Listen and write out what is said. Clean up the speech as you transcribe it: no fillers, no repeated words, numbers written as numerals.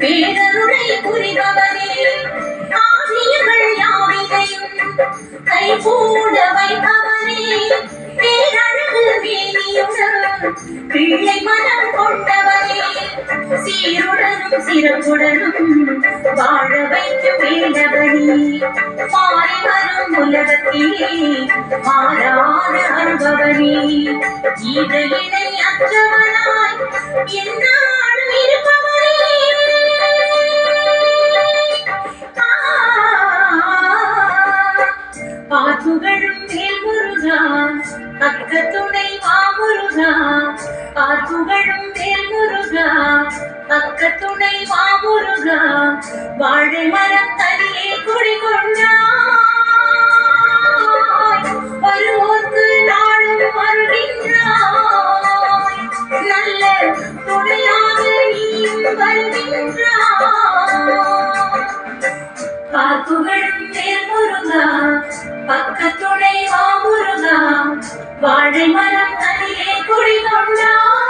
பேரருளை புரிபவரே ஆதியங்கள் யாவினையும் கைகூட வைப்பவரே பேரழகு மேனியுடன் பிள்ளை மனம் கொண்டவரே சீருடனும் சிறப்புடனும் வாழ வைக்கும் வேண்டவனே மாறி வரும் உலகத்திலே மாறாத அனுபவனே ஈத இணை அற்றவனாய் என்னாலும் இருப்பவனே பாத்துகளும் மேல் முருகா அக்க துணை மாமுருகா பாத்துகளும் மேல் முருகா அக்க துணை மாமுருகா வாழை மரம் தனியே குடிகொண்டாய் வருவோர்க்கு நாளும் வருகின்றாய் நல்ல துணையாக நீயும் வருகின்றாய் பாத்துகளும் மேல் முருகா பக்கத்துணை மாமுருகா வாழை மரம் தனியே குடிகொண்டாய்